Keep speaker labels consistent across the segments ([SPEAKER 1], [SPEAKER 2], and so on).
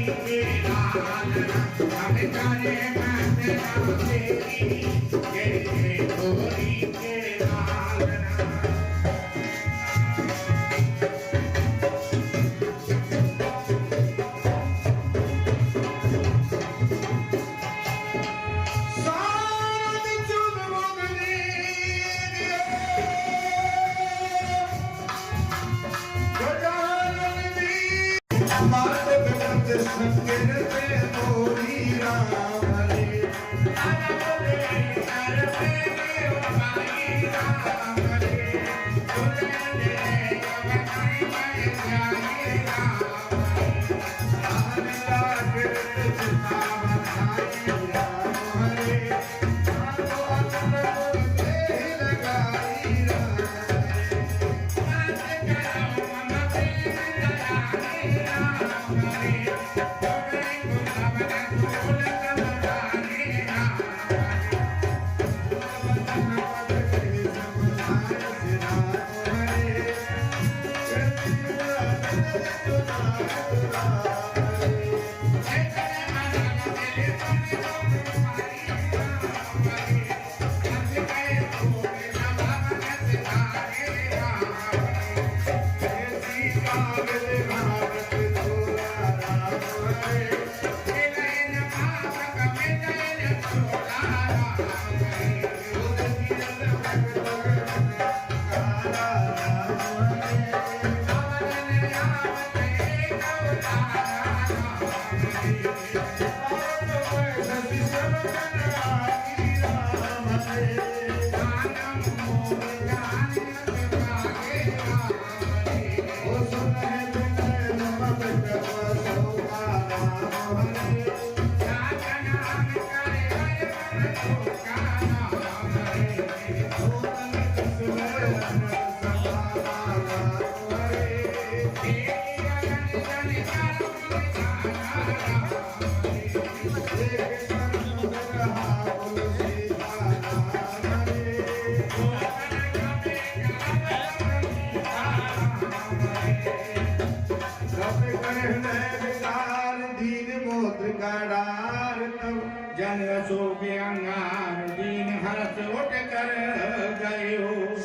[SPEAKER 1] के लाल हम करे वंदना तेरी जय गोरी के लाल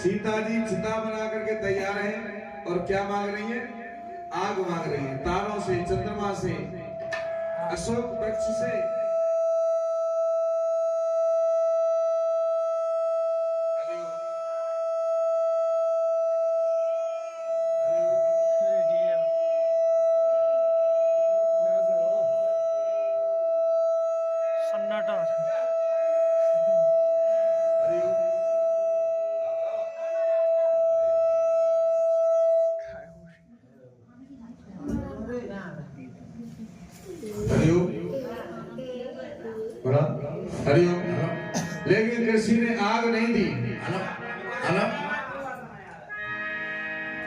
[SPEAKER 2] सीता जी चिता बना करके तैयार हैं और क्या मांग रही है? आग मांग रही है, तारों से, चंद्रमा से, अशोक वृक्ष से।
[SPEAKER 3] सन्नाटा
[SPEAKER 2] हरिओम। लेकिन कृषि ने आग नहीं दी।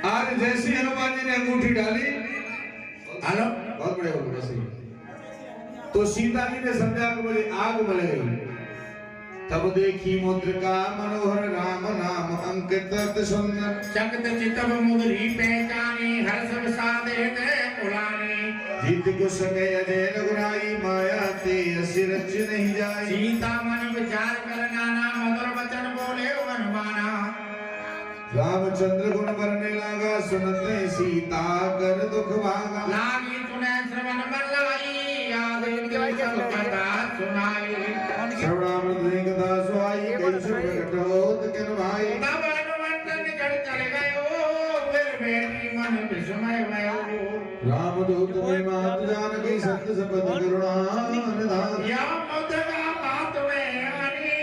[SPEAKER 2] आज जैसी हनुमान जी ने अंगूठी डाली, बहुत बड़े हो गए, तो सीता जी ने समझा कि मुझे आग मिल गई। तब देखी मुद्रिका मनोहर राम नाम अंकित सुंदर
[SPEAKER 1] चकित चितव मुद्री पहचानी हर्ष विषादे उड़ानी
[SPEAKER 2] जीत को सके अजय रघुराई माया ते सिरच नहीं जाई।
[SPEAKER 1] सीता मन विचार कर नाना मधुर वचन बोले हनुमाना।
[SPEAKER 2] रामचंद्र गुण बरने लागा सुनते सीता कर दुख भागा।
[SPEAKER 1] लागी सुने श्रवण मल्लाई याद कथा सुनाई।
[SPEAKER 2] श्रवणामृत कथा सुनाई कई सुख घटोत किन भाई।
[SPEAKER 1] तब हनुमंत निकट चले गयो फिर बेटी मन विस्मय भयो।
[SPEAKER 2] रामदूत ने मात जानकी सत्य सपथ करुणा निधान।
[SPEAKER 1] या मुद्रिका मात में आनी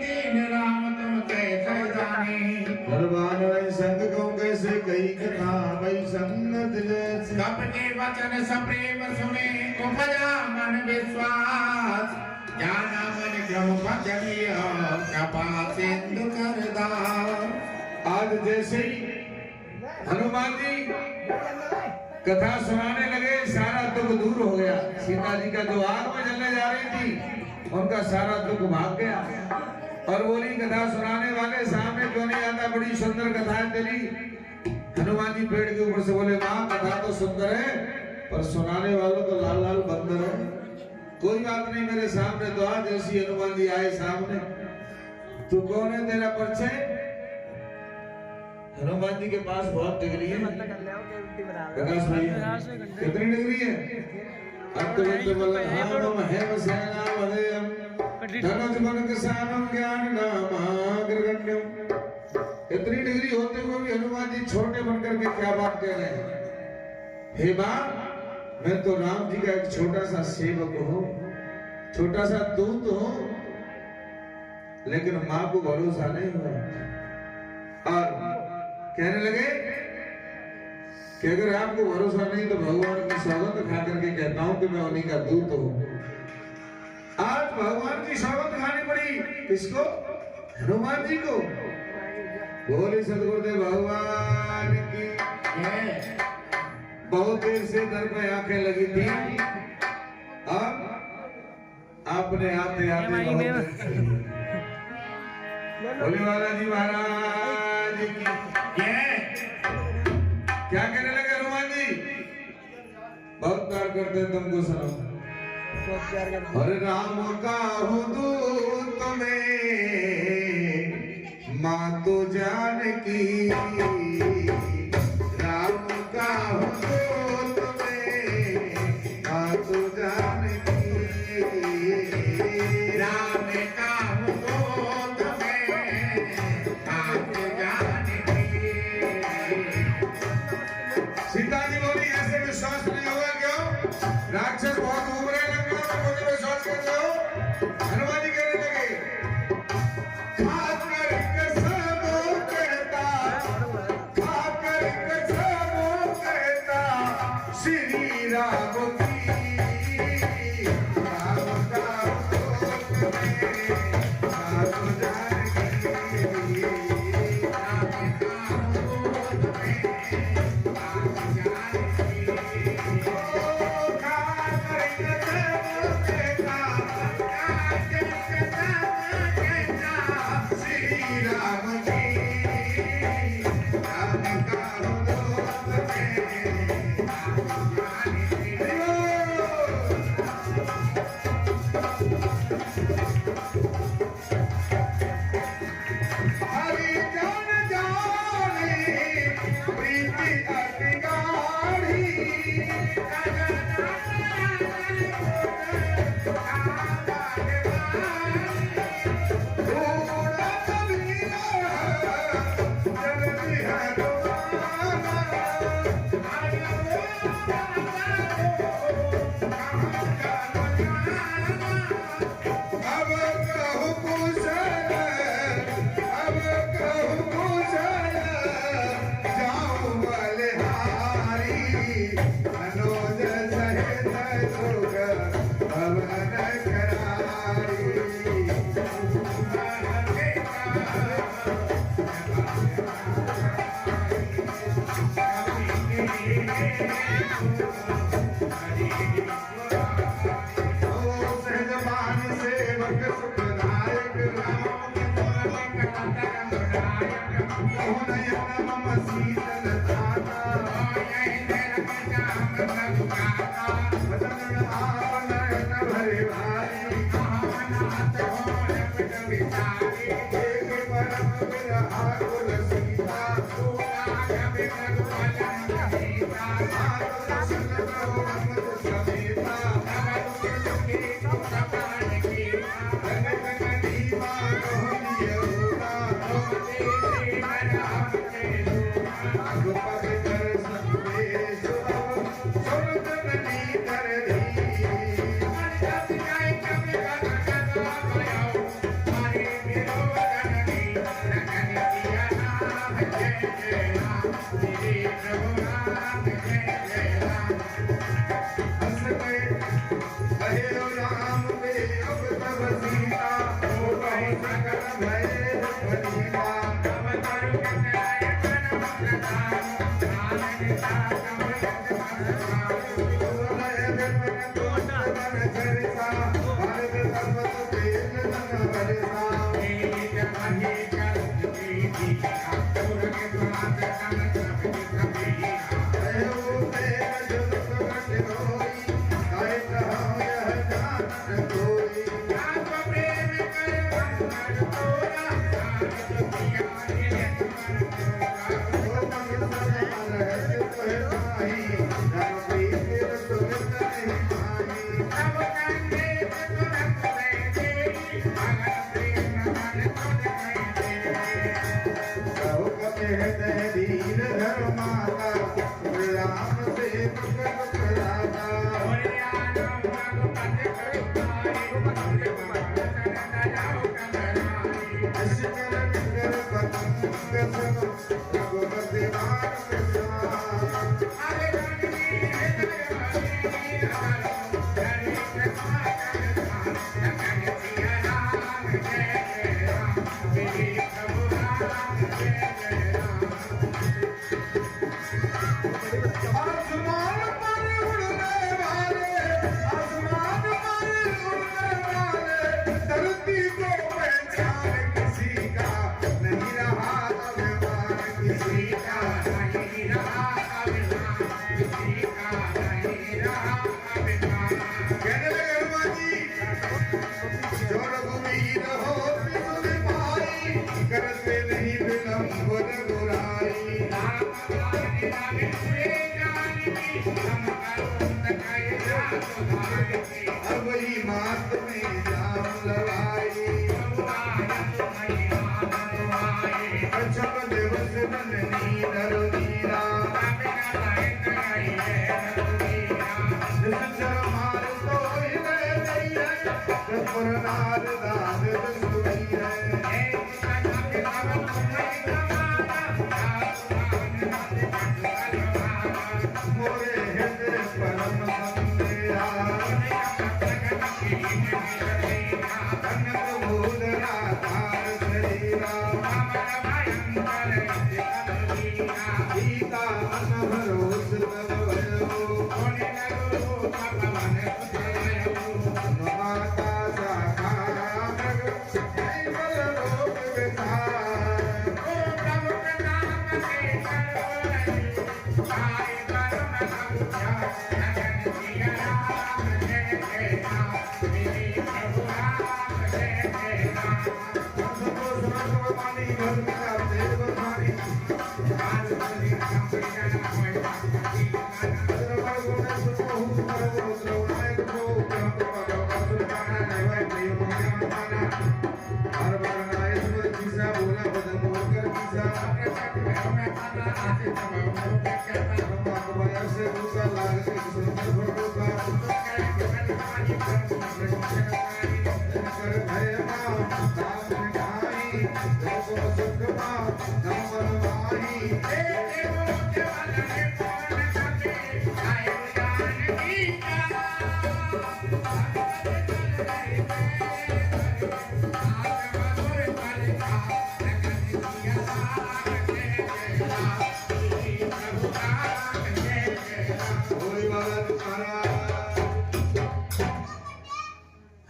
[SPEAKER 1] दीन राम तुम कैसे जानी।
[SPEAKER 2] भगवान वै संग को कैसे कई कथा वै संगत जैसे।
[SPEAKER 1] कपटे वचन सप्रेम सुने उपजा मन विश्वास। जाना मन क्रम भजनिय कृपा सिंधु कर दास।
[SPEAKER 2] आज जैसे ही हनुमान जी कथा सुनाने लगे, सारा दुख दूर हो गया। सीता जी का जो आग में जलने जा रही थी, उनका सारा दुख भाग गया। और बोली कथा सुनाने वाले सामने क्यों नहीं आता? बड़ी सुंदर कथा है तेरी। हनुमान जी पेड़ के ऊपर से बोले, माँ कथा तो सुंदर है, पर सुनाने वालों तो लाल लाल बंदर है। कोई बात नहीं, मेरे सामने तो आज ऐसी हनुमान जी आए सामने। तू कौन है, तेरा परिचय? हनुमान जी के पास बहुत डिग्री है। प्रकाश भैया कितनी डिग्री है? इतनी डिग्री होते हुए भी हनुमान जी छोटे बनकर के क्या बात कह रहे हैं? हे मां, मैं तो राम जी का एक छोटा सा सेवक हूँ, छोटा सा दूत हूँ, लेकिन मां को भरोसा नहीं हुआ। और कहने लगे कि अगर आपको भरोसा नहीं तो भगवान की सौगंध खा करके कहता हूं कि मैं उन्हीं का दूत हूं। आज भगवान की सौगंध खानी पड़ी किसको? हनुमान जी को। बोले सदगुरुदेव भगवान की। बहुत देर से दर पे आंखें लगी थी, अब आपने आते आते बोले वाला जी महाराज की। क्या कहने लगे हनुमान जी? बहुत प्यार करते हैं तुमको, सुनो। अरे राम का हूँ दूत में माँ तो जानकी, राम का हूँ दूत में माँ तो जानकी, राम का हूँ दूत में माँ तो जानकी। सीता जी बोली ऐसे विश्वास नहीं होगा क्यों? राक्षस बहुत घूम रहे लंका में, मुझे विश्वास करते हो? हनुमान जी कहने लगे खाकर कसम कहता, खाकर कसम कहता श्री राम की, राम का दूत में माँ तो जानकी, राम का दूत में माँ तो जानकी।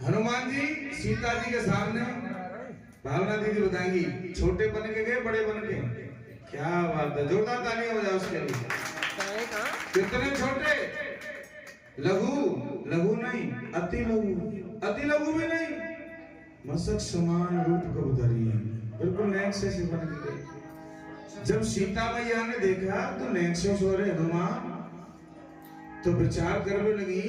[SPEAKER 2] हनुमान जी सीता जी के सामने भावना दीदी बताएंगी, छोटे बन के गए बड़े बन के? क्या बात है, जोरदार तालियां बजाओ उसके लिए। कितने छोटे? लघु? लघु नहीं, अति लघु। अति लघु भी नहीं, मस्तक समान रूप को उतरी है, बिल्कुल नेक्स्ट से बन के गए। जब सीता मैया ने देखा तो नेक्स्ट हो रहे हनुमान, तो विचार करने लगी,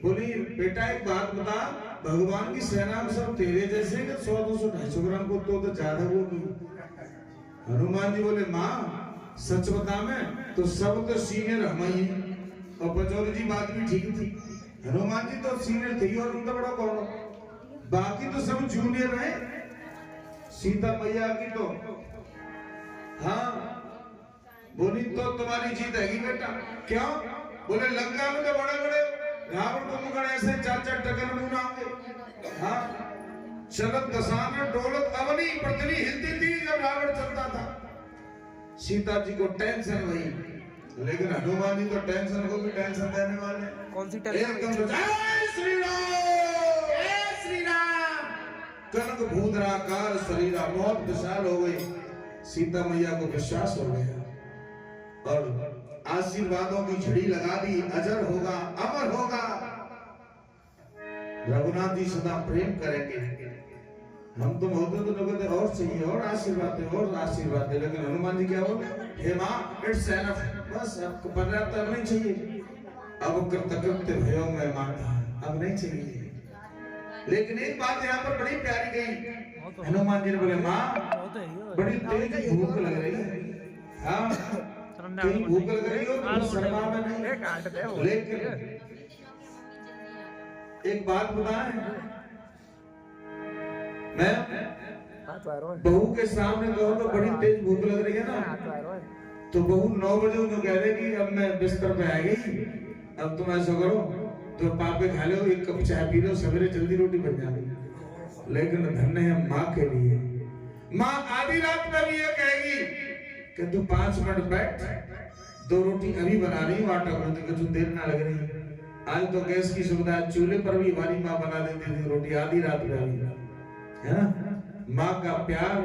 [SPEAKER 2] बोली बेटा एक बात बता, भगवान की सेना में सब तेरे जैसे कि 100, 200, 250 ग्राम को तो ज्यादा वो नहीं। हनुमान जी बोले माँ सच बता, मैं तो सब तो सीनियर हम ही, और बचौली जी बात भी ठीक थी। हनुमान जी तो सीनियर थे और उनका बड़ा कौन, बाकी तो सब जूनियर है। सीता मैया की तो हाँ बोली तो तुम्हारी जीत है बेटा। क्यों? बोले लंका में तो बड़े बड़े रावण को मुगड़ ऐसे 4-4 टकर मुंह होंगे। हाँ चलत दशानन डोलत अवनी पृथ्वी हिलती थी जब रावण चलता था। सीता जी को टेंशन वही, लेकिन हनुमान जी तो टेंशन को भी टेंशन देने वाले।
[SPEAKER 3] कौन सी टेंशन?
[SPEAKER 2] एकदम जय श्री राम, जय श्री राम। कनक भूधराकार शरीरा बहुत विशाल हो गई। सीता मैया को विश्वास हो गया और आशीर्वादों की झड़ी लगा दी, अजर होगा, अमर होगा। रघुनाथ जी सदा प्रेम करेंगे। हम तो होते तो लोग और चाहिए और आशीर्वाद दे और आशीर्वाद दे, लेकिन हनुमान जी क्या बोले, हे माँ इट्स एनफ, बस आपको पर्याप्त अब नहीं चाहिए। अब कृतकृत्य भयो मैं माता, अब नहीं चाहिए। लेकिन एक बात यहाँ पर बड़ी प्यारी गई, हनुमान जी ने बोले माँ बड़ी तेज भूख लग रही है। हाँ कहीं भूख लग रही हो तो शर्मा में नहीं, लेकिन एक बात बताएं, मैं बहू के सामने कहो तो बड़ी तेज भूख लग रही है ना, तो बहू 9 बजे उन्हें कह देगी अब मैं बिस्तर पे आ गई, अब तुम ऐसा करो तो पापे खा लो, एक कप चाय पी लो, सवेरे जल्दी रोटी बन जाती। लेकिन धन्य है माँ के लिए। माँ आधी रात में भी ये कहेगी कि तू 5 मिनट बैठ, 2 रोटी अभी बना रही हूँ, आटा गूंथ के, देर ना लग रही। आज तो गैस की सुविधा, चूल्हे पर भी हमारी माँ बना देती थी रोटी आधी रात में भी, है ना। माँ का प्यार,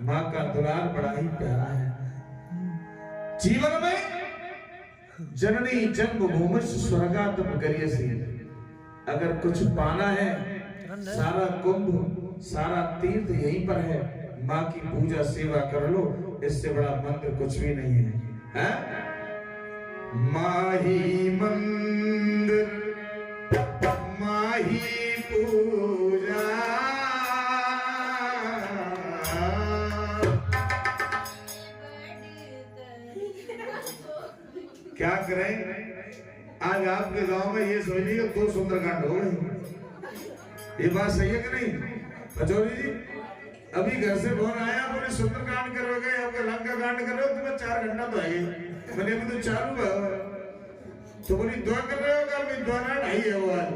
[SPEAKER 2] माँ का दुलार बड़ा ही प्यारा है। जीवन में जननी जन्मभूमि स्वर्गात्म करियसी, अगर कुछ पाना है, सारा कुंभ सारा तीर्थ यहीं पर है। माँ की पूजा सेवा कर लो, इससे बड़ा मंत्र कुछ भी नहीं है, माही मंदिर माही पूजा। क्या करें, आज आपके गांव में ये समझ लीजिए 2 सुंदरकांड हो गए। ये बात सही है कि नहीं पचौरी जी? अभी घर से फोन आया, बोले सुंदरकांड करोगे, आपके लंका कांड करो, तुम्हें 4 घंटा तो है। मैंने अभी तो चालू है, तो बोली 2 कर रहे हो, कल 2 ना 2.5 है वो आज।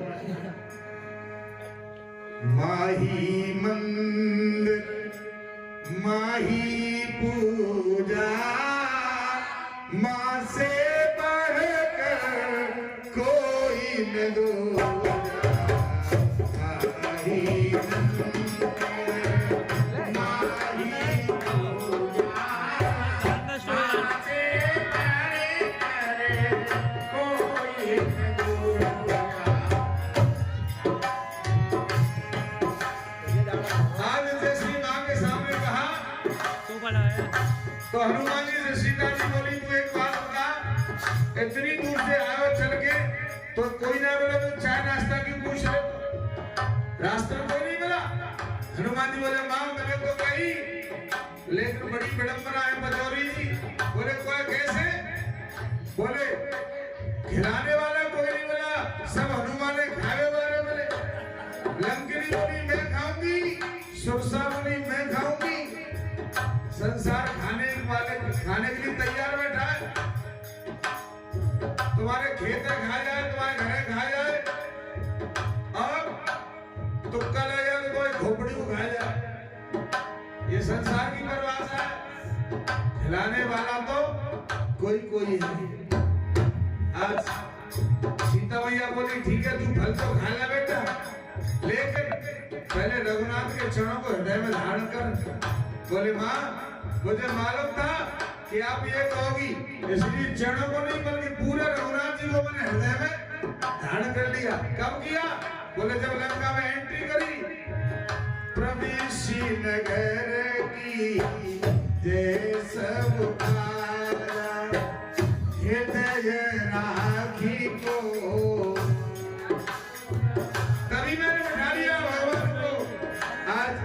[SPEAKER 2] माही मंदिर माही पूजा, माँ से बढ़कर कोई न दूजा। माही तो हनुमान जी से सीता जी बोली, तू एक बात बता, इतनी दूर से आयो चल के, तो कोई ना बोला तू चाय नाश्ता की पूछ रहे, रास्ता कोई नहीं मिला। हनुमान जी बोले, माँ मैंने तो कही, लेकिन बड़ी विडंबना है पचौरी जी। बोले कोई कैसे? बोले खिलाने वाला कोई नहीं मिला, सब हनुमान ने खाने वाले मिले। लंकिनी बोली मैं खाऊंगी, सुरसा बोली मैं खाऊंगी। संसार खाने के लिए तैयार बैठा है। तुम्हारे खेत में खा जाए, तुम्हारे घर खा जाए, और तुक्का लग जाए तो कोई खोपड़ी को खा जाए। ये संसार की परिभाषा है। खिलाने वाला तो कोई कोई है। आज सीता मैया बोली ठीक है तू फल तो खा ले बेटा, लेकिन पहले रघुनाथ के चरणों को हृदय में धारण कर। बोले माँ मुझे मालूम था कि आप ये कहोगी, इसलिए चरणों को नहीं बल्कि पूरे रघुनाथ जी को मैंने हृदय में धारण कर लिया। कब किया? बोले जब लंका में एंट्री करी। प्रवेशी नगर की जय सब हृदय राखी को, तभी मैंने बिठा लिया भगवान को। आज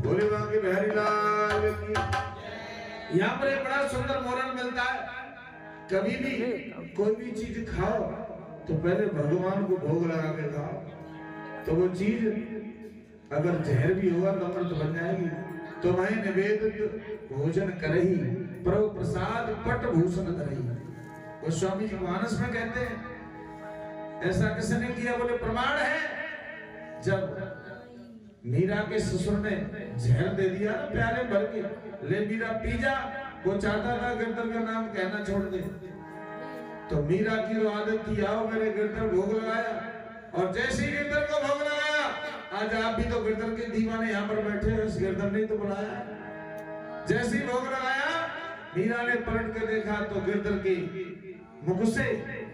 [SPEAKER 2] बोले बाकी बिहारी लाल की। यहाँ पर एक बड़ा सुंदर मोरल मिलता है, कभी भी कोई भी चीज खाओ तो पहले भगवान को भोग लगा के खाओ, तो वो चीज अगर जहर भी होगा तो अमृत बन जाएगी। तो वही निवेदित भोजन करही, प्रभु प्रसाद पट भूषण धरही। वो स्वामी जी मानस में कहते हैं ऐसा किसने किया? बोले प्रमाण है, जब मीरा के ससुर ने जहर दे दिया ना प्याले भर के, ले मीरा पी जा, वो चाहता था गिरधर का नाम कहना छोड़ दे। तो मीरा की जो आदत थी, आओ मेरे गिरधर भोग लगाया, और जैसे ही गिरधर को भोग लगाया, आज आप भी तो गिरधर के दीवाने यहाँ पर बैठे हैं, उस गिरधर ने तो बुलाया। जैसे ही भोग लगाया, मीरा ने पलट कर देखा तो गिरधर के मुख से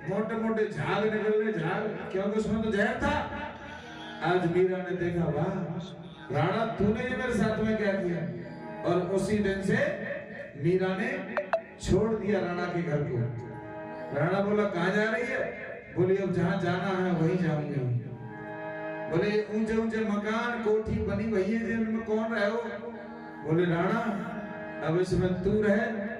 [SPEAKER 2] मोटे मोटे झाग निकलने, झाग, क्योंकि उसमें तो जहर था। आज मीरा ने देखा, वाह राणा तूने ये मेरे साथ में क्या किया? और उसी दिन से मीरा ने छोड़ दिया राणा के घर को। राणा बोला कहाँ जा रही है? बोली अब जहाँ जाना है वहीं जाऊंगी। बोले ऊंचे ऊंचे मकान कोठी बनी वही है, जिनमें कौन रहे हो? बोले राणा अब इसमें तू रहे।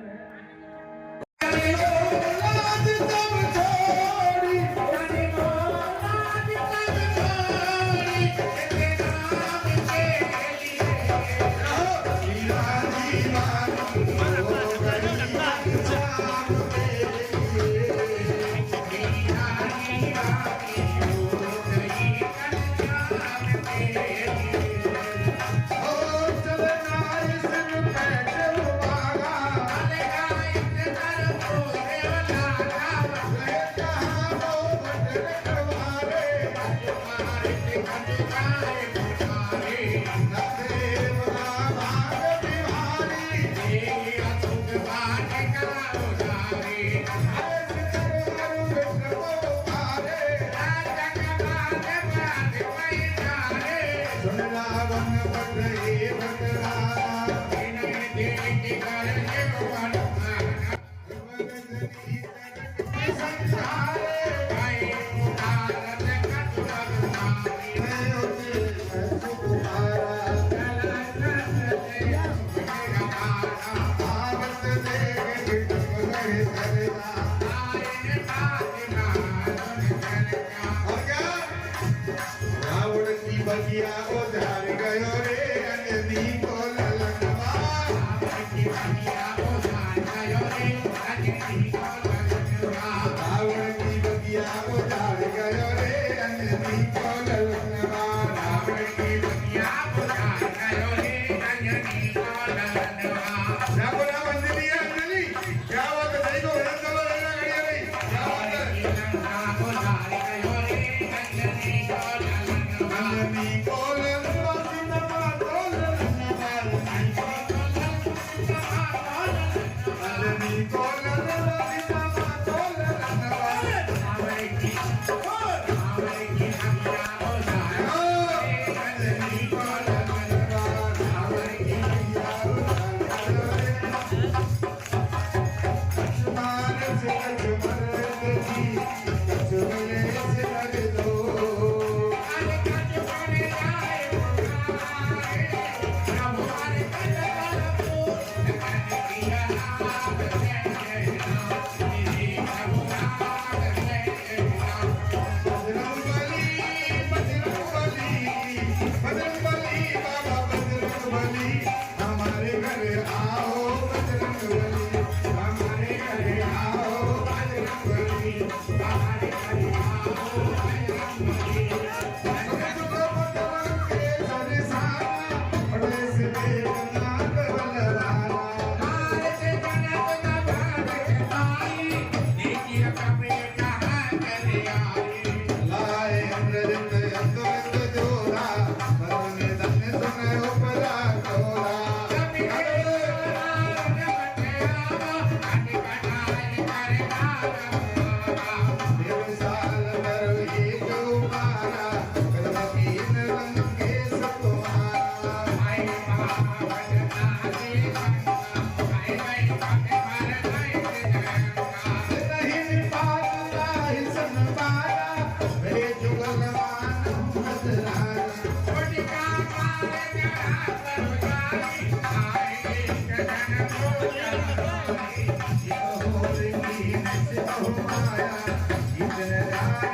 [SPEAKER 1] बगिया उधार गयो रे अंजनी को ललनवा की बगिया उधार गयो रे अंजनी को ललनवा रावण की बगिया उधार गयो रे अंजनी को ललनवा रावण की बगिया उधार गयो रे अंजनी को ललनवा रावण अंजनी अंजनी क्या बात है देखो रन चलो रे गाड़ी रे क्या बात है लंका उधार गयो रे अंजनी को अंजनी को ललनवा सीता को ललनवा अंजनी को ललनवा सीता को ललनवा रावण की बगिया उधार अंजनी को ललनवा रावण की बगिया उधार आसमान से लक्ष्मण जी कछुए से लग दो हमारे घर आओ बजरंगबली हमारे घर आओ बजरंगबली हमारे घर आओ बजरंगबली के सरसाना बड़े से देवनाथ बलवाना हार से जनक का भाग आई नेकी का बेटा कर आई लाए अमृत अंदर जोरा मन में धन सुने उपरा तोरा साल भर एक उमारा तीन रंग के सतवारा आई महावदना दे आई नहीं पाता हिसन बारा मेरे जुगलवान बदलाना कोटिका मारे मेरा परवाई आए गगन को जलाई ये हो रही नस बहुमाया इतने राय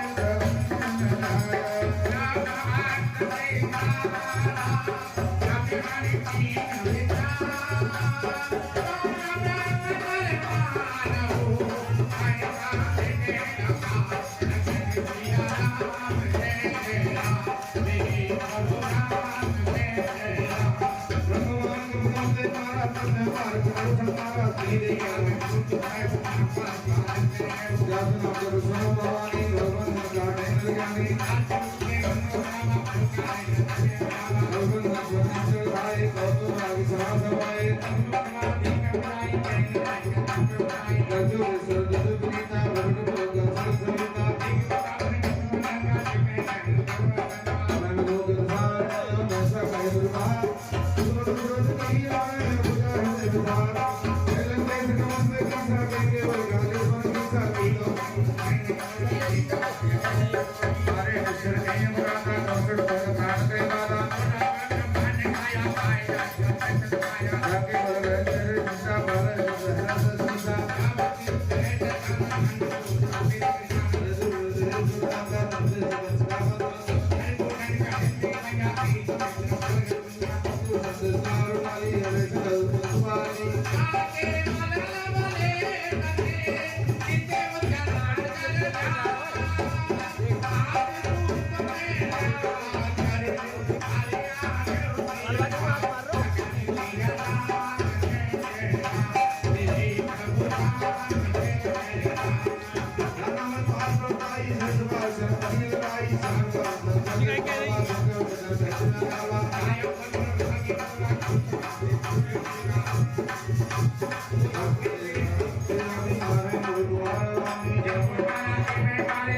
[SPEAKER 3] Hare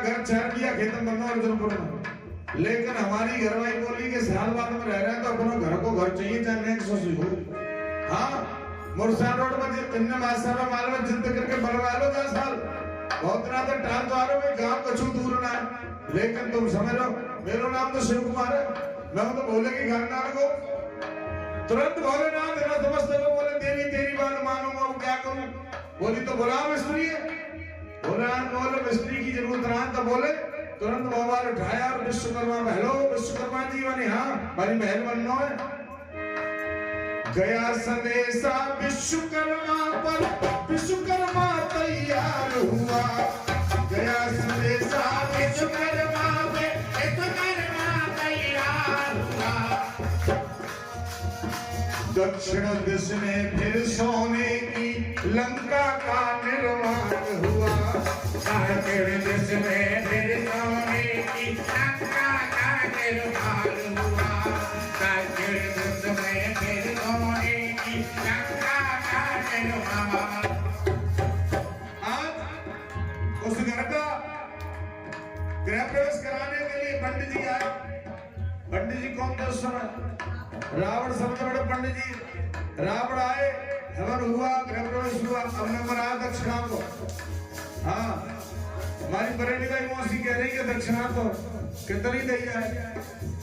[SPEAKER 2] घर छाड़ दिया खेतम बंदा अर्जुनपुर में। लेकिन हमारी घरवाई बोली कि साल बाद में रह रहे हैं तो अपना घर को घर चाहिए चाहे नेक्स्ट हो। हाँ मुरसा रोड में जो तिन्ने मास्टर में माल में जिद करके बढ़वा लो 10 साल बहुत ना तो टाल तो आ रहे हो गांव कछु दूर ना है। लेकिन तुम समझ लो मेरा नाम तो शिव कुमार है, मैं तो बोले कि घर ना को तुरंत बोले ना तेरा समझते हो बोले देवी तेरी बात मानूंगा अब क्या करूं। बोली तो बोला मिस्त्री है, बोले मिस्त्री की जरूरत रहा तो बोले तुरंत मोबाइल उठाया और विश्वकर्मा हेलो विश्वकर्मा जी वाली हाँ भाई महल बनना है। गया संदेशा विश्वकर्मा पर विश्वकर्मा तैयार हुआ। गया संदेशा विश्वकर्मा पे विश्वकर्मा तैयार हुआ। दक्षिण दिश में फिर सोने की लंका का निर्माण हुआ। दक्षिण दिश में फिर सोने की लंका का निर्माण हुआ। दक्षिण दिश में फिर सोने की लंका का निर्माण। आज उस घर का गृह प्रवेश कराने के लिए पंडित जी आए। पंडित जी कौन थे उस समय? रावण सबसे बड़े पंडित जी। रावण आए, हवन हुआ, गृह प्रवेश हुआ। हमने मना दक्षिणा को। हाँ हमारी बरेली का मौसी कह रही है दक्षिणा को कितनी दी जाए।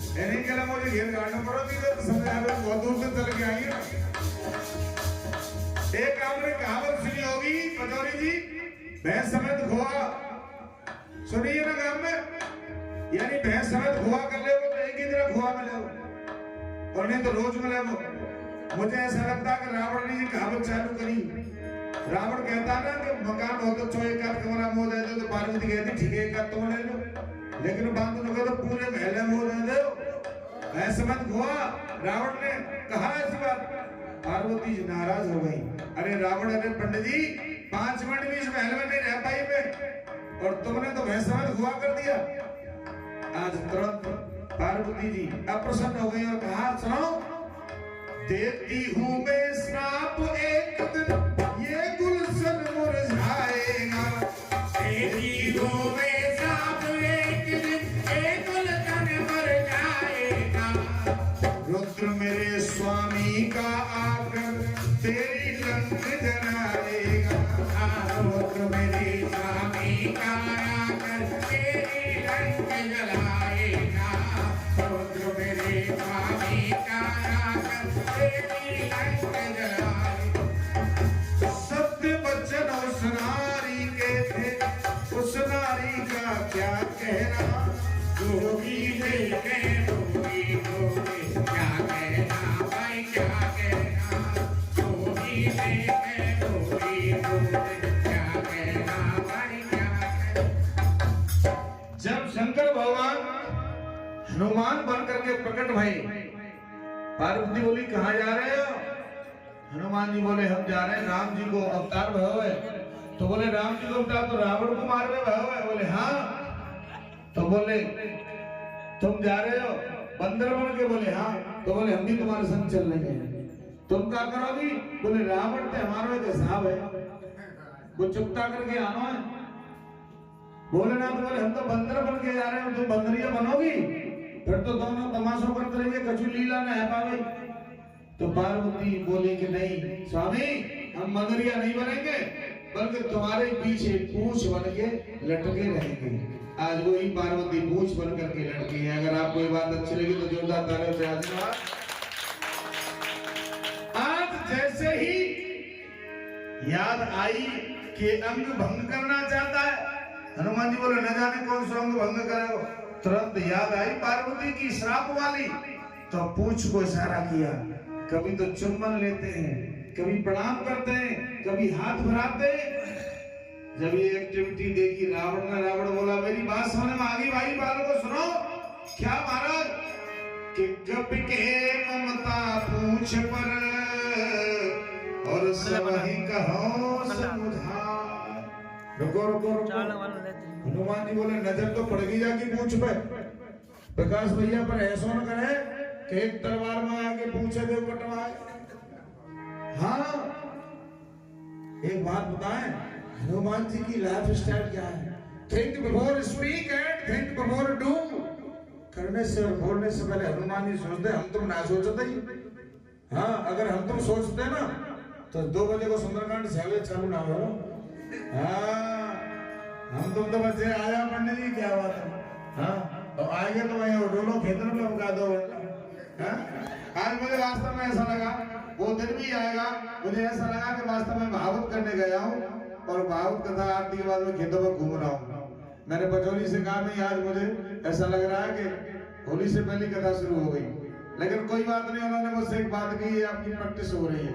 [SPEAKER 2] नहीं कहना मुझे घेर काटना पड़ोगी तो समझ आ बहुत दूर से चल के आई है। एक आपने कहावत सुनी होगी पटौरी जी, भैंस समेत खोआ सुनिए ना गांव में, यानी भैंस समेत खोआ कर ले तो एक ही तरह खोआ मिले और नहीं तो रोज मिले। मुझे ऐसा लगता है कि रावण ने ये कहावत चालू करी। रावण कहता ना कि मकान हो तो चो एक कमरा मोह दे दो तो पार्वती कहती ठीक है एक तुम ले लो, लेकिन बात तो कहते पूरे महल मोह दे दो ऐसे मत हुआ। रावण ने कहा ऐसी बात, पार्वती जी नाराज हो गई। अरे रावण अरे पंडित जी 5 मिनट भी इस महल में नहीं रह पाई मैं और तुमने तो भैंस समेत हुआ कर दिया। आज तुरंत पार्वती जी अप्रसन्न हो गई और कहा सुनो देती हूं मैं श्राप एक दिन ये गुलशन मुरझाएगा। देती हूं मैं श्राप एक दिन ये गुलशन मुरझाएगा। रुद्र मेरे स्वामी का आकर तेरी लंक जलाएगा। रुद्र मेरे स्वामी का आकर तेरी लंक जलाएगा। रुद्र मेरे स्वामी का आकर तेरी लंक जलाएगा। सत्य वचन उस नारी के थे, उस नारी का क्या कहना। जोगी देखे जोगी जोगी क्या कहना भाई क्या कहना। जोगी देखे जोगी जोगी क्या कहना भाई क्या कहना। जब शंकर भगवान हनुमान बन करके प्रकट भई, पार्वती बोली कहाँ जा रहे हो? हनुमान जी बोले हम जा रहे हैं राम जी को अवतार भयो है। तो बोले राम जी को अवतार तो रावण को मारने भयो है? बोले हाँ। तो बोले तुम जा रहे हो बंदर बन के? बोले हाँ। तो बोले हम भी तुम्हारे संग चल रहे हैं। तुम क्या करोगी? बोले रावण पे हमारा एक हिसाब है, वो चुपता करके आना है। बोले ना तो बोले हम तो बंदर बन के जा रहे हैं, तुम बंदरिया बनोगी? फिर तो दोनों तमाशों करते रहेंगे, कछु लीला न है पावे। तो पार्वती बोली कि नहीं स्वामी हम बंदरिया नहीं बनेंगे, बल्कि तुम्हारे पीछे पूंछ बन के लटके रहेंगे। आज वही पार्वती पूंछ बन करके लटकी है। अगर आपको ये बात अच्छी लगी तो जोरदार तालियों से आशीर्वाद। आज जैसे ही याद आई कि अंग भंग करना चाहता है, हनुमान जी बोले न जाने कौन सा अंग भंग करेगा। तुरंत याद आई पार्वती की श्राप वाली, तो पूंछ को इशारा किया। कभी तो चुम्बन लेते हैं, कभी प्रणाम करते हैं, कभी हाथ भराते हैं। जब ये एक्टिविटी देखी रावण ने, रावण बोला मेरी बात समझ में आ गई भाई, बालों को सुनो। क्या महाराज कि गप के ममता पूछ पर और सब ही कहो समझार। रुको रुको रुको, हनुमान जी बोले नजर तो पड़ गई जाके पूछ पे। प्रकाश भैया पर ऐसा न करे कि एक तलवार में आके पूछे दे कटवाए। हाँ एक बात बताएं, हनुमान जी की लाइफ स्टाइल क्या है? Think before speak and think before do. करने से और बोलने से पहले हनुमान जी सोचते, हम तुम ना सोचते ही। हाँ, अगर हम तुम सोचते ना तो 2 बजे को सुंदरकांड 6 बजे चालू ना हो। हाँ, हम तुम तो बच्चे आया पंडित जी, क्या बात है। हाँ, तो आएंगे तो वही डोलो खेतन में उगा दो। हाँ? आज मुझे वास्तव में ऐसा लगा, वो दिन भी आएगा, मुझे ऐसा लगा कि वास्तव में भागवत करने गया हूँ और भागवत कथा आरती के बाद में खेतों में घूम रहा हूँ। मैंने बचौली से कहा नहीं, आज मुझे ऐसा लग रहा है कि होली से पहले कथा शुरू हो गई, लेकिन कोई बात नहीं। उन्होंने मुझसे एक बात की, ये आपकी प्रैक्टिस हो रही है।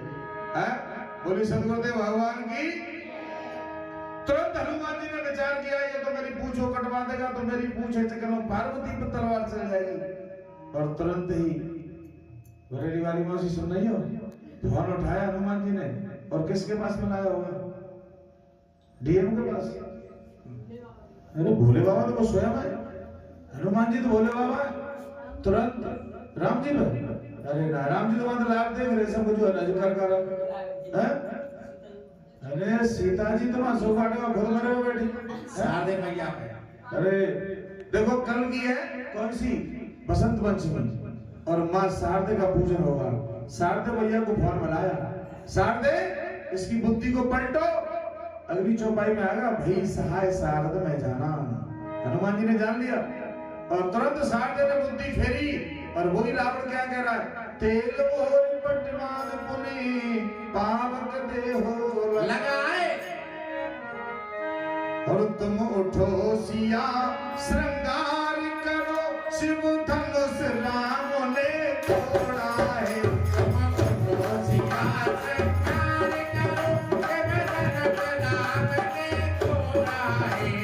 [SPEAKER 2] बोली सदगुरुदेव भगवान की। तुरंत हनुमान जी ने विचार किया, ये तो मेरी पूंछों कटवा देगा, तो मेरी पूंछ चक्कर में पार्वती पर तलवार चल जाएगी। और तुरंत ही बरेली वाली मौसी सुन रही हो, फोन उठाया हनुमान जी ने और किसके पास मिलाया होगा? डीएम के पास। अरे भोले बाबा तो वो स्वयं है, हनुमान जी तो भोले बाबा। तुरंत राम जी में, अरे ना राम जी तो मतलब लाभ देख रहे सब जो नजर कर है। अरे सीता जी तो वहां सोफाटे में खुद मरे हुए बैठी शारदे मैया पे। अरे देखो कल की है कौन सी, बसंत पंचमी, और माँ शारदे का पूजन होगा। शारदे मैया को फोन बनाया, शारदे इसकी बुद्धि को पलटो। अगली चौपाई में आएगा, भाई सहाय शारद में जाना। हनुमान जी ने जान लिया और तुरंत शारदे ने बुद्धि फेरी। और वही रावण क्या कह रहा है, तेल मोर पटमान पुनि पावक देहो लगाए, और तुम उठो सिया श्रृंगार करो, शिव धनुष राम ने तोड़ा है। तुम उठो सिया श्रृंगार करो, शिव धनुष राम ने तोड़ा है।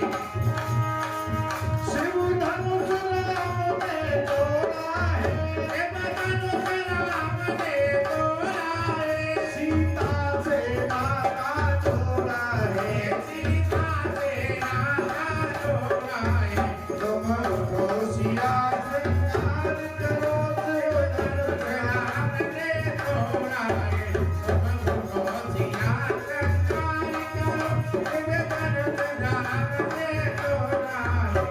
[SPEAKER 2] शिव धनुष राम ने तोड़ा है, शिव धनुष राम ने तोड़ा है। सीता से नाता जोड़ा है, सीता से नाता जोड़ा है। तुम उठो सिया श्रृंगार करो, शिव धनुष राम ने तोड़ा है। तुम उठो सिया श्रृंगार करो, शिव धनुष राम ने तोड़ा है।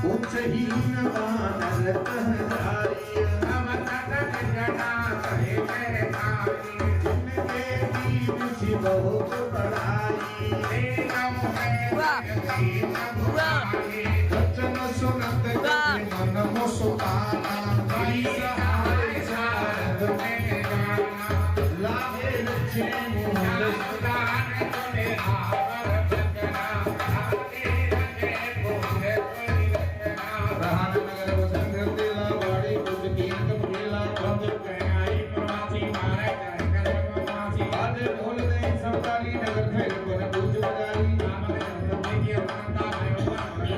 [SPEAKER 2] उच्चहीन वानर कहलाई, अमरतन जना कहे कहताई। जिनके वीर शिव बहुत बड़ाई, वेदम में बुआई। वचन सुनत मन मुस्काना, भाई सहाय शारद में जाना। लागे लक्ष्मी मोहन सुदान तुने आवर बजना, आगे रखे बोले कोई रखना। रहान नगर वसंत तेला बाड़ी कुछ कीन कबीला, बंद कनाई प्रवासी मारे कर प्रवासी। आज बोल दे सरकारी नगर फेर कोन पूछ बजाई, नाम में नंदी की अपनता भयो बारी।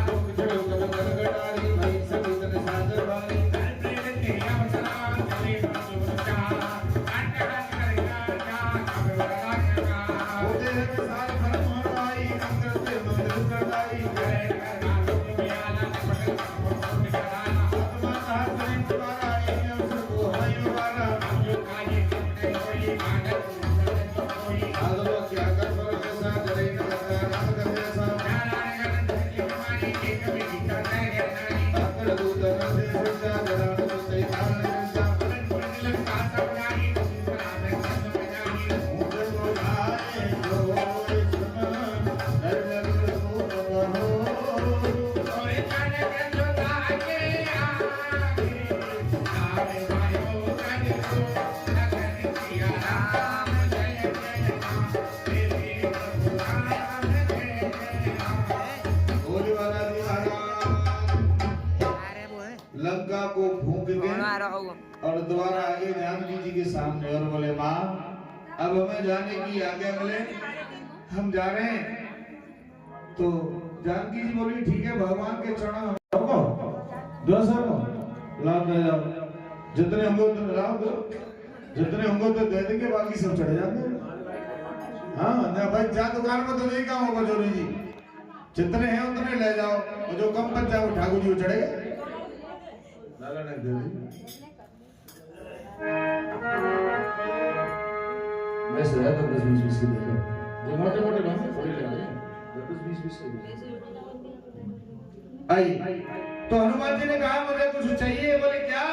[SPEAKER 2] लोग चलो कब गड़गड़ारी, भाई सब इतने साजर वाली। प्रेम के अवसरा चले सुरक्षा, अंत करेगा जा कब बड़ा का। होते हैं साल भर मोरवाई, अंदर से मंदिर करवाई। जय करना लोग मियाला पटल पटल कराना। आत्मा शास्त्री तुम्हारा ये सबको हयो वाला, जो काये कितने कोई मानत कोई। आदलो क्या कर पर ऐसा जरे करता राम कर जैसा। नारायण धरती मानी एक भी करता है नारी। अकर दूत से सच्चा जरान तो सही काल जैसा। पलक का सबनाई राम संग बजाई। मुझे तो आए जो इसम हर लग रूप हो। और जाने गंजो ताके आगे, आवे भाइयों कन को लगन किया राम जय जय राम। तेरे प्रभु राम जय जय राम। होली वाला दीवाना लंका को फूंक के और दोबारा आगे जानकी जी के सामने और बोले, माँ अब हमें जाने की आज्ञा मिले, हम जा रहे हैं। तो जानकी जी बोली, ठीक है, भगवान के चरणों में हमको दो सब लाभ दे जाओ। जितने हमको उतने लाभ दो, जितने हमको तो दे देंगे, बाकी सब चढ़े जाते। हाँ ना भाई, जा दुकान में तो नहीं कहा होगा जोरी जी, जितने हैं उतने ले जाओ, और जो कम बच जाओ ठाकुर जी चढ़ेगा। लाला ने दे दी। वैसे है तो 10-20 की देखो, जो मोटे मोटे बंदे थोड़ी ले लेंगे। आई तो हनुमान जी ने कहा मुझे कुछ चाहिए। बोले क्या?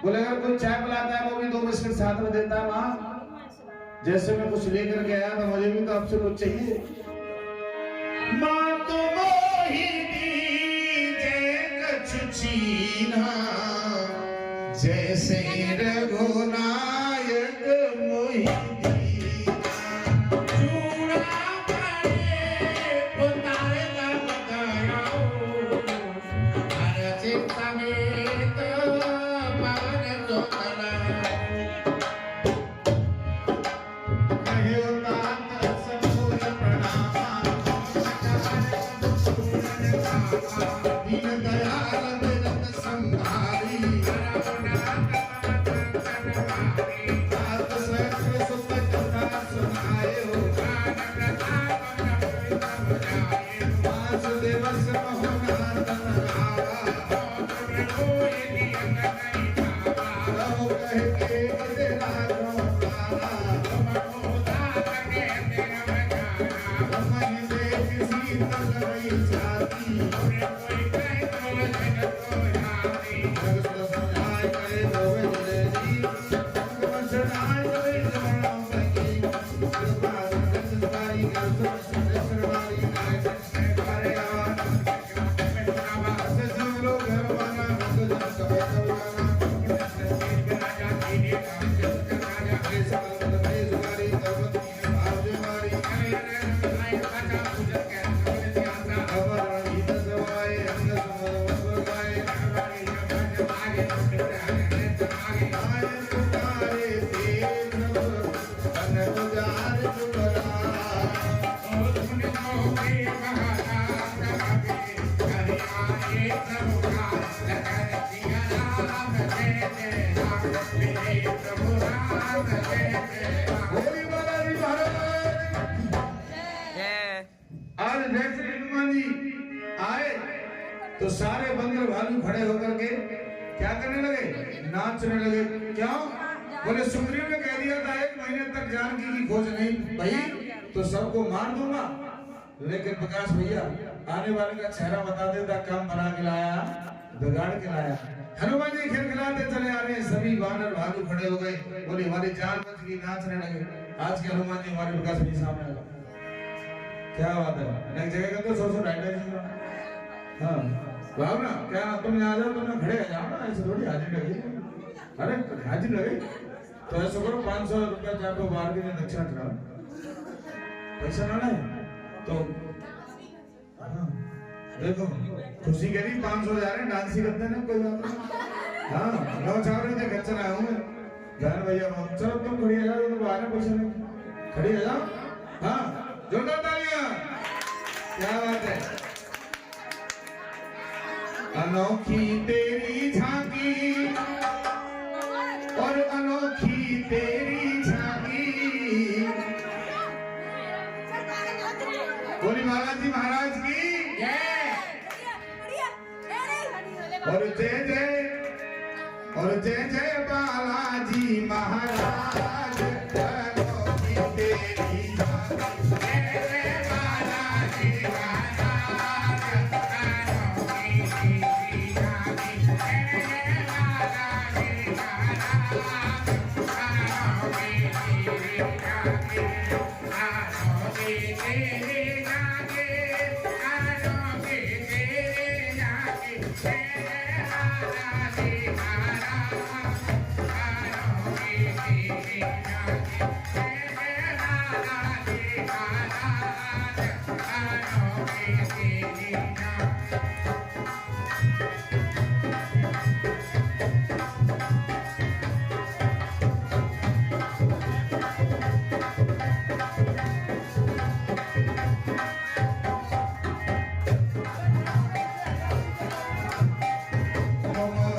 [SPEAKER 2] बोले अगर कोई चाय पिलाता है वो भी 2 बिस्किट साथ में देता है माँ। जैसे मैं कुछ लेकर के आया तो मुझे भी तो आपसे कुछ चाहिए। माँ तो मोही दीजे कछु चीना जैसे रघुनायक मोही आज जैसे हनुमान जी आए तो सारे बंदर भालू खड़े होकर के क्या करने लगे? नाचने लगे। क्यों? बोले सुग्रीव ने कह दिया था 1 महीने तक जानकी की खोज नहीं भाई तो सबको मार दूंगा। लेकिन प्रकाश भैया आने वाले का चेहरा बता देता, काम बना के लाया, बिगाड़ के लाया। हनुमान जी खेल खिलाते चले आ रहे हैं, सभी वानर भालू खड़े हो गए। बोले हमारी जान बच गई, नाचने लगे। आज के हनुमान जी हमारे प्रकाश भैया सामने आ गए। क्या बात है? नेक्स्ट जगह का तो 100 राइडर जी। हाँ वाह ना, क्या तुम यहाँ आ जाओ, तुम खड़े आ जाओ ना, ऐसे थोड़ी हाजिर लगे। अरे हाजिर लगे तो ऐसा करो 500 रुपया जाको बाहर के लिए दक्षिणा चढ़ाओ। पैसा ना लाए तो हाँ देखो खुशी करी 500 जा रहे हैं, डांस ही करते हैं, कोई बात नहीं। हाँ नौ चावल से खर्चा आया हूँ मैं जान भैया। चलो तुम खड़ी आ जाओ, तो बाहर पैसा नहीं, खड़ी आ जाओ। हाँ जोरदार तालियां। क्या बात है? अनोखी तेरी झांकी और अनोखी तेरी झांकी। बोली महाराज जी महाराज की जय। और जय जय और जय जय बालाजी महाराज। अनोखी तेरी झांकी, जय जय बालाजी महाराज। अनोखी तेरी झांकी, जय जय बालाजी महाराज। अनोखी तेरी झांकी, अनोखी तेरी झांकी, अनोखी तेरी झांकी, जय जय बालाजी महाराज। अनोखी तेरी झांकी, जय जय बालाजी महाराज। अनोखी तेरी झांकी। Oh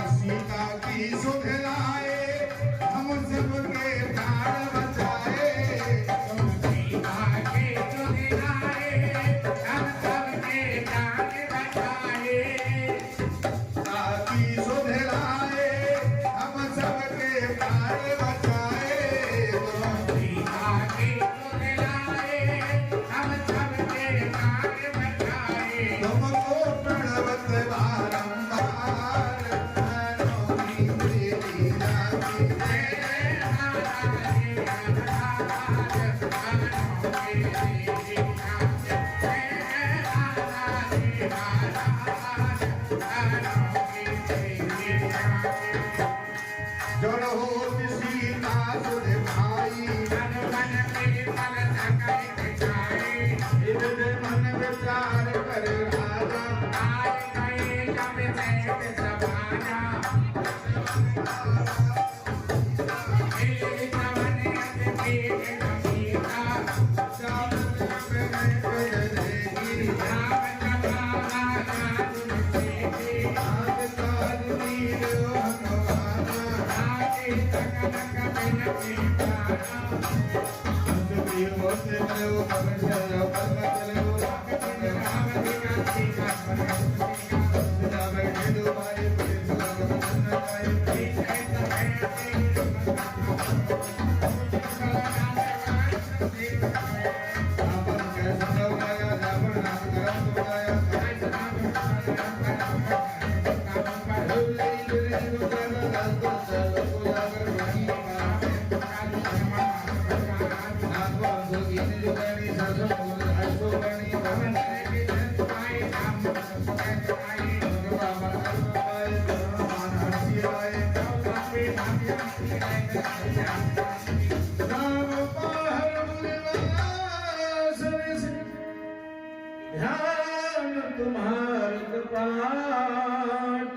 [SPEAKER 1] तुम्हार कपाट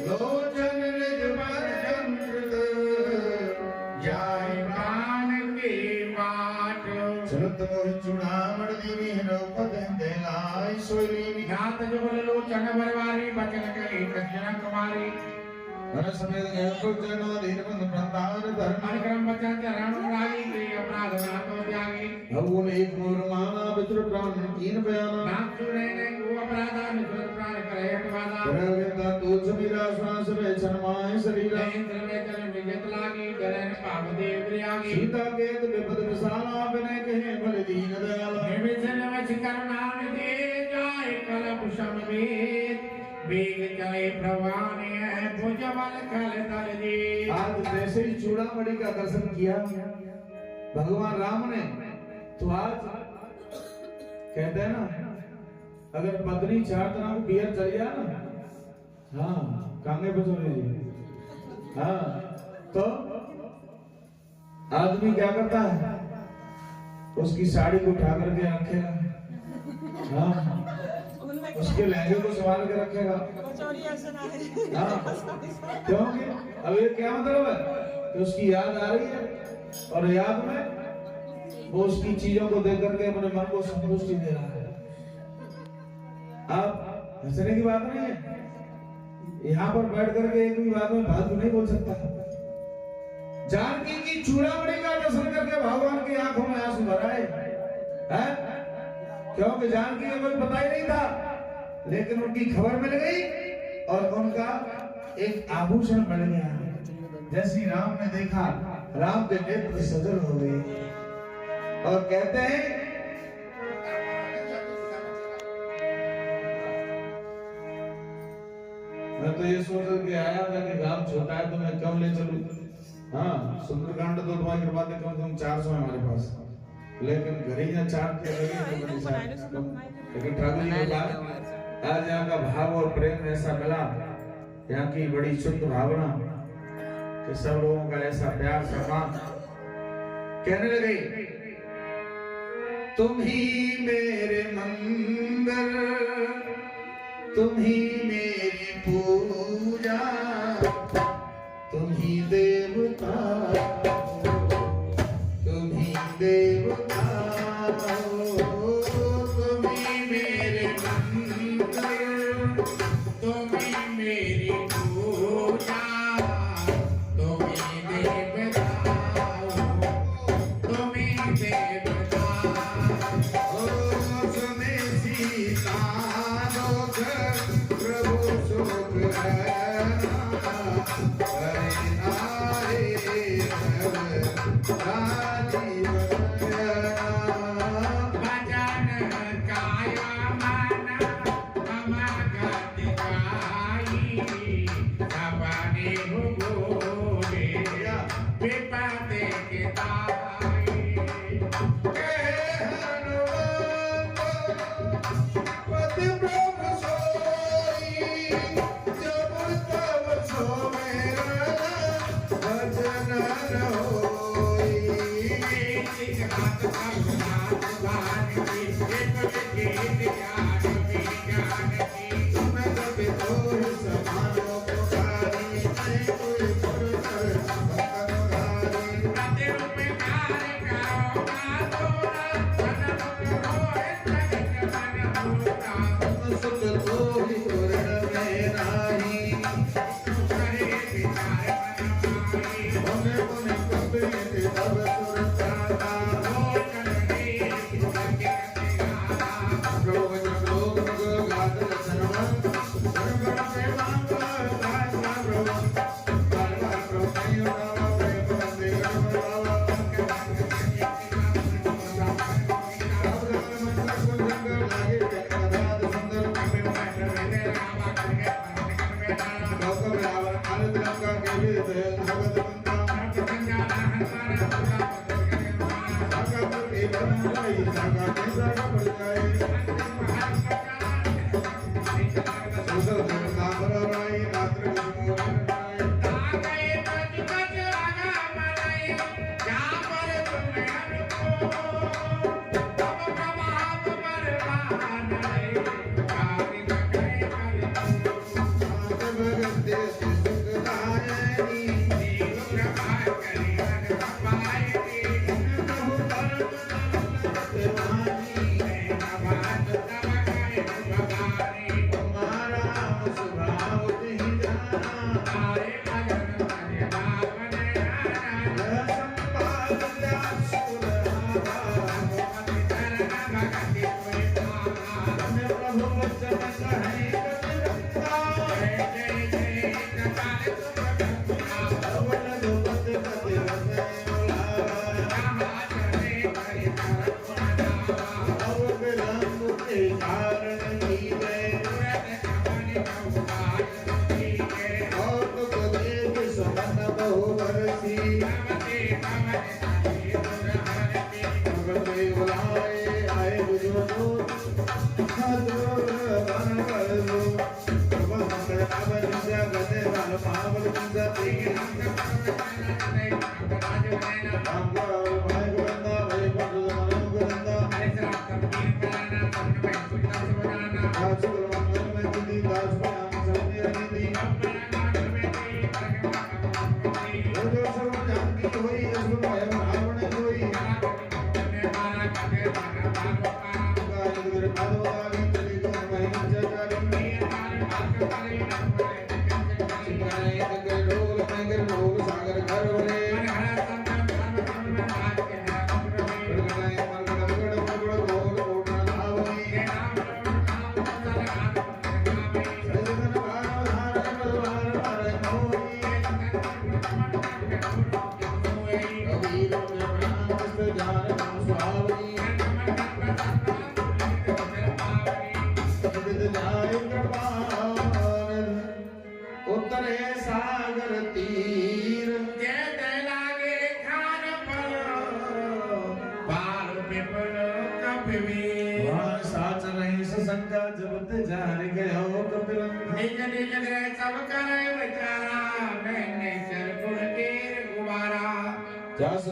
[SPEAKER 1] लोचन निज पर चंद्र जाय प्राण के बाट सुरत मोहि चूड़ामण दीवी रौपद देलाय सोयरी नाथ जुगल लोचन बरवारी बचन कही कृष्ण कुमारी हर समय को जनो दीनबंध प्रतार धर्म क्रम बचन चरण रागी के अपराध ना तो त्यागी भगवान एक मोर माना विचर प्राण कीन बयाना नाम सुने ने को अपराधा विचर प्राण करे हटवादा परवेदा तुझ मीरा श्वास में छनमाय शरीर इंद्र में चल विजत लागी डरन पाप देव त्यागी सीता केत विपद विशाला बने कहे बल दीन दयाल निमिषन वच करुणा दे जाय कल कुशम वेद वेग चले प्रवाने भुजबल कल तल जी आज जैसे ही चूड़ामणि का दर्शन किया भगवान राम ने तो आज कहते हैं ना अगर पत्नी चार तरह को बियर चल गया ना हाँ कांगे बचोने जी हाँ तो आदमी क्या करता है उसकी साड़ी को उठा करके रखेगा हाँ उसके लहंगे को संभाल के रखेगा हाँ क्योंकि अब ये क्या मतलब है कि उसकी याद आ रही है और याद में वो उसकी चीजों को देख करके अपने मन को संतुष्टि दे रहा है। आप हंसने की बात नहीं है, यहाँ पर बैठ करके एक भी बात में बात नहीं बोल सकता। जानकी की चूड़ामणि का दर्शन करके भगवान की आंखों में आंसू भर आए हैं, क्योंकि जानकी को कोई पता ही नहीं था, लेकिन उनकी खबर मिल गई और उनका एक आभूषण बन गया। जैसी राम ने देखा राम के नेत्र सजल हो गए और कहते हैं मैं तो ये सोच के आया था कि गांव छोटा है तो मैं कम ले चलूं। हाँ सुंदरकांड तो तुम्हारी कृपा से कम से कम 400 है हमारे पास, लेकिन घर ही 4 के लगे लेकिन ठाकुर जी के बाद आज यहाँ का भाव और प्रेम ऐसा मिला, यहाँ की बड़ी शुद्ध भावना कि सब लोगों का ऐसा प्यार सम्मान। कहने लगे तुम ही मेरे मंदिर, तुम ही मेरी पूजा, तुम ही देवता, तुम ही देवता, तुम ही मेरे मंदिर, तुम ही मेरी पूजा, तुम ही देवता, तुम ही देवता। ओ सुने सीता लोक प्रभु सुख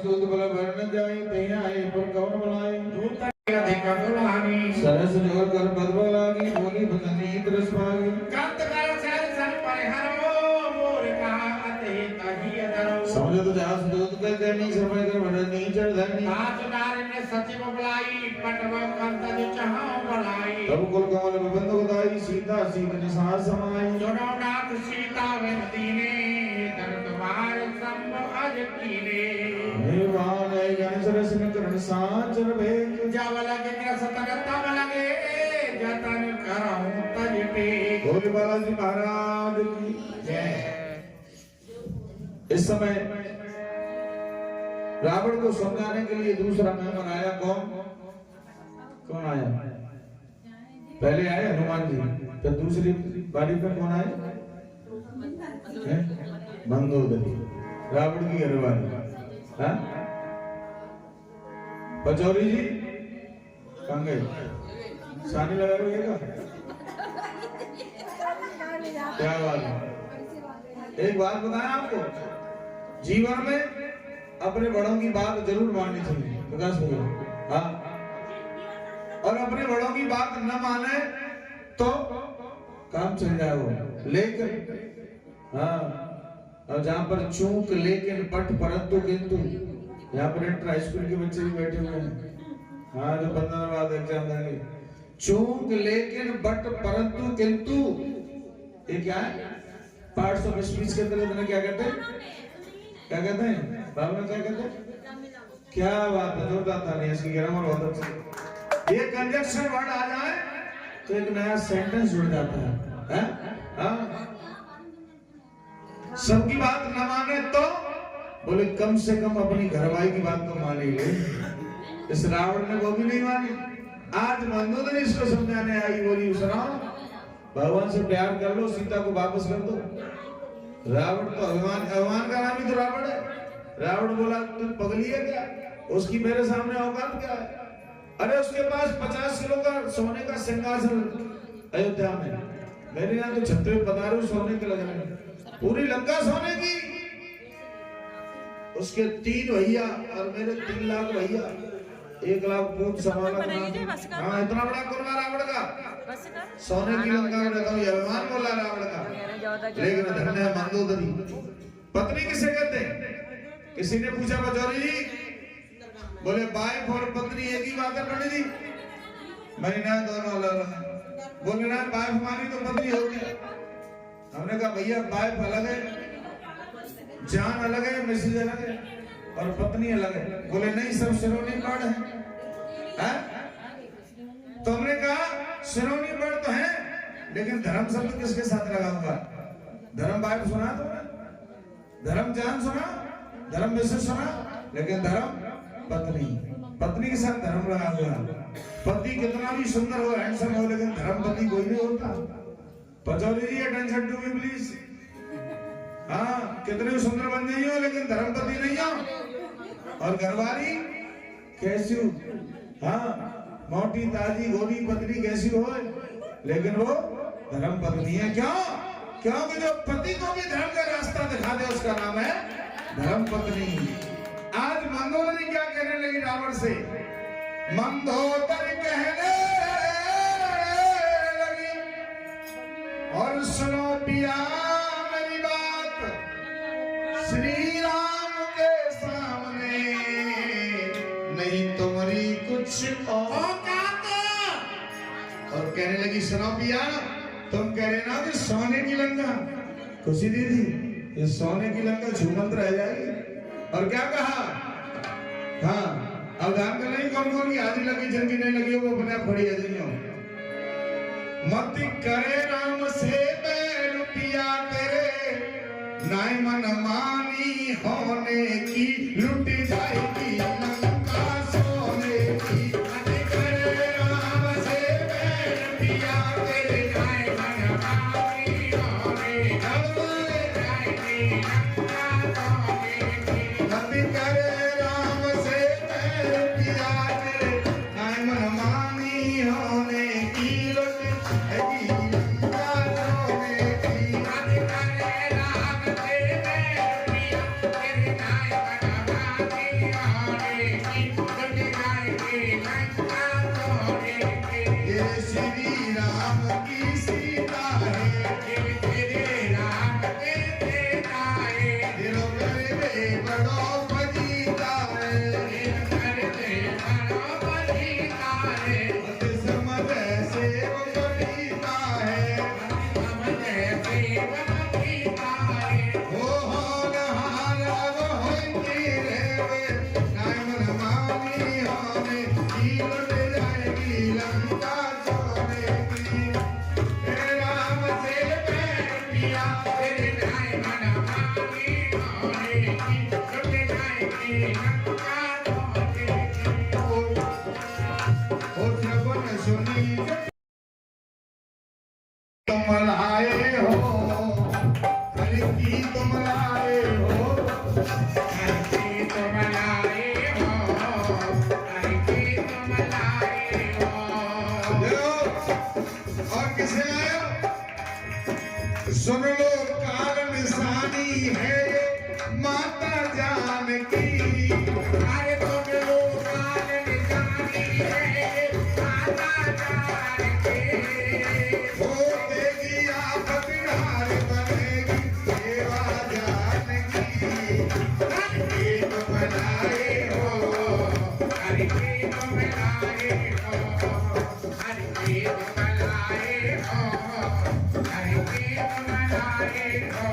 [SPEAKER 2] दूध बल भरन जाई तैया आए पर कौन बुलाए दूत अधिक बुलानी सरस जोर कर पद लागी बोली बदनी तरस पागी कंत कर सर सर परिहरो मोर कहा अते तही अदरो समझ तो जास दूत कर करनी समय कर भरनी चढ़ धरनी आज नारी ने सचिव बुलाई पटव कंत नि चाहो बुलाई तब कुल कमल बंद उदाई सीता सीत निसार समाई जोनो नाथ सीता वे दीने तर तुम्हार संभ अज कीने करण सांचर भेद जाव लगे सतन तब लगे जतन करऊं तज पे भोले बालाजी महाराज की जय। इस समय रावण को समझाने के लिए दूसरा मेहमान आया। कौन आया? पहले आए हनुमान जी, फिर दूसरी बारी पर कौन आए? मंदोदरी, रावण की घरवाली। हाँ, पचौरी जी कहाँ गए? सानी लगा रहे हो क्या बात है? एक बात बताएं आपको, जीवन में अपने बड़ों की बात जरूर माननी चाहिए। प्रकाश भैया, हाँ, और अपने बड़ों की बात न माने तो काम चल जाए वो। लेकिन हाँ, और जहाँ पर चूक लेकिन पट परंतु किंतु, यहाँ पर इंटर हाई स्कूल के बच्चे भी बैठे हुए हैं। हाँ, जो 15 दिन बाद एग्जाम देंगे। चूक लेकिन बट परंतु किंतु, ये क्या है? पार्ट्स ऑफ स्पीच के अंदर क्या कहते हैं? क्या कहते हैं? बाबू ने क्या कहते हैं? क्या बात है, जोरदार ताली इसकी ग्रामर बहुत अच्छी। ये कंजक्शन वर्ड आ जाए तो एक नया सेंटेंस जुड़ जाता है। हाँ, सबकी बात न माने तो बोले कम से कम अपनी घरवाली की बात तो मान ही ले। इस रावण ने वो भी नहीं मानी। आज मंदोदरी इसको समझाने आई, बोली सुनाओ भगवान से प्यार कर लो, सीता को वापस कर दो। रावण तो अभिमान का नाम ही तो रावण है। रावण बोला तू पगली है क्या, उसकी मेरे सामने औकात क्या है? अरे उसके पास 50 किलो का सोने का सिंहासन अयोध्या में, मेरे यहाँ तो छत्रे पधारे सोने के लगने, पूरी लंका सोने की। उसके 3 भैया और मेरे 3 लाख भैया, 1 लाख पूछ समाना। हाँ इतना बड़ा कुर्बा रावण का, सोने की लंका में रहता हूँ, अभिमान बोला रावण का। लेकिन धन्य है मंदोदरी। पत्नी किसे कहते हैं? किसी ने पूछा बजौरी जी, बोले वाइफ और पत्नी एक ही बात है पंडित जी? मैंने ना दोनों अलग। बोले ना वाइफ मानी तो पत्नी होगी। हमने कहा भैया वाइफ अलग है, जान अलग है, मैसेज अलग है, और पत्नी अलग है। बोले नहीं सब शिरोनी बर्ड है। तो हमने कहा शिरोनी बर्ड तो है, लेकिन धर्म शब्द किसके साथ लगा हुआ? धर्म वाइफ सुना तो, धर्म जान सुना, धर्म मैसेज सुना, लेकिन धर्म पत्नी, पत्नी के साथ धर्म लगा हुआ। पति कितना भी सुंदर हो, हैंडसम हो, लेकिन धर्म पति कोई नहीं होता। Pachauli ji attention to me please. हाँ कितने भी सुंदर बन जाइए हो, लेकिन धर्म पति नहीं हो। और घरवाली कैसी हो, हाँ मोटी ताजी गोरी पत्नी कैसी हो, लेकिन वो धर्म पत्नी है। क्यों? क्योंकि जो पति को भी धर्म का रास्ता दिखा दे उसका नाम है धर्म पत्नी। आज मंदोदरी क्या कहने लगी रावण से? मंदोदरी कहने लगी, और सुनो पिया मेरी बात श्री राम के सामने, नहीं तुम्हारी कुछ औकात। और कहने लगी सुनो पिया, तुम कह रहे ना कि सोने की लंका, खुशी दीदी ये सोने की लंका झूमंत रह जाएगी। और क्या कहा? हाँ अब ध्यान कर नहीं कौन कौन की हाजिरी लगी, जिनकी नहीं लगी वो अपने आप खड़ी हाजिरी हो। मत करे राम से बैर पिया तेरे, नाई मन मानी होने की, लुट जाएगी लंका सोने की। मत करे राम से बैर पिया तेरे, नाई मन मानी होने की, लुट जाएगी लंका सोने की। मत करे राम से बैर पिया तेरे, नाई मन मानी होने की, लुट जाएगी लंका सोने की। मत करे राम से बैर पिया तेरे, नाई मन मानी होने की, लुट जाएगी लंका सोने की। ये श्री राम की सीता है, ये तेरे राम के बेटा है, दिलों में बड़ो फजीता है, दिल में बड़ो फजीता है। मत समझ से वो फजीता है, मत समझ से वो फजीता है। हो नहारा वो होंगी रे, नाई मन मानी होने की, लुट जाएगी लंका सोने की। तेरे राम से बैर पिया तेरे, नाई मन मानी होने की, लुट जाएगी लंका सोने की। ओ श्रवण सुनी तुम लाए हो, हरि की तुम लाए हो, हरि की तुम लाए हो, हरि की तुम लाए हो। देखो और किसे लाए हो? सुन लो काल निशानी है माता जानकी। अरे सुन लो काल निशानी है माता जानकी। हो देगी आफत हार बनेगी सेवा जानकी। हरि की तुम लाए हो, हरि की तुम लाए हो, हरि की तुम लाए हो, हरि की तुम लाए हो।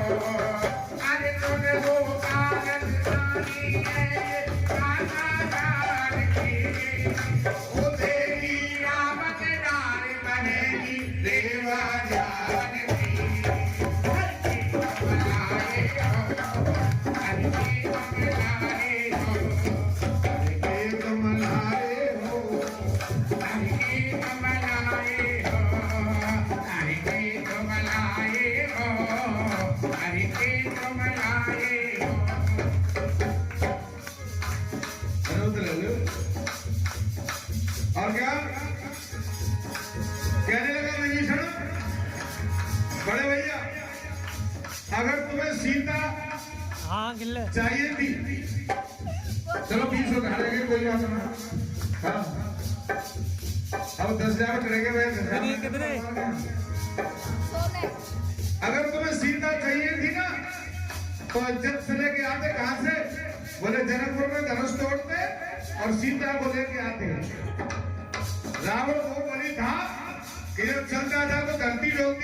[SPEAKER 2] अरे सुन लो काल निशानी है माता जानकी। हो देगी आफत हार बनेगी सेवा जानकी। हरि की तुम लाए
[SPEAKER 1] लेके तुम आए हो।
[SPEAKER 2] और क्या कहने लगा विभीषण, बड़े भैया अगर तुम्हें सीता चाहिए थी, चलो 20 उठा लेंगे, कोई बात नहीं। हाँ अब 10,000 करेंगे भाई। अगर तुम्हें सीता चाहिए थी ना, तो जब से लेके आते कहां से? बोले जनकपुर में धनुष तोड़ते और सीता को लेके आते। रावण वो बलि था कि जब चलता था तो धरती डोलती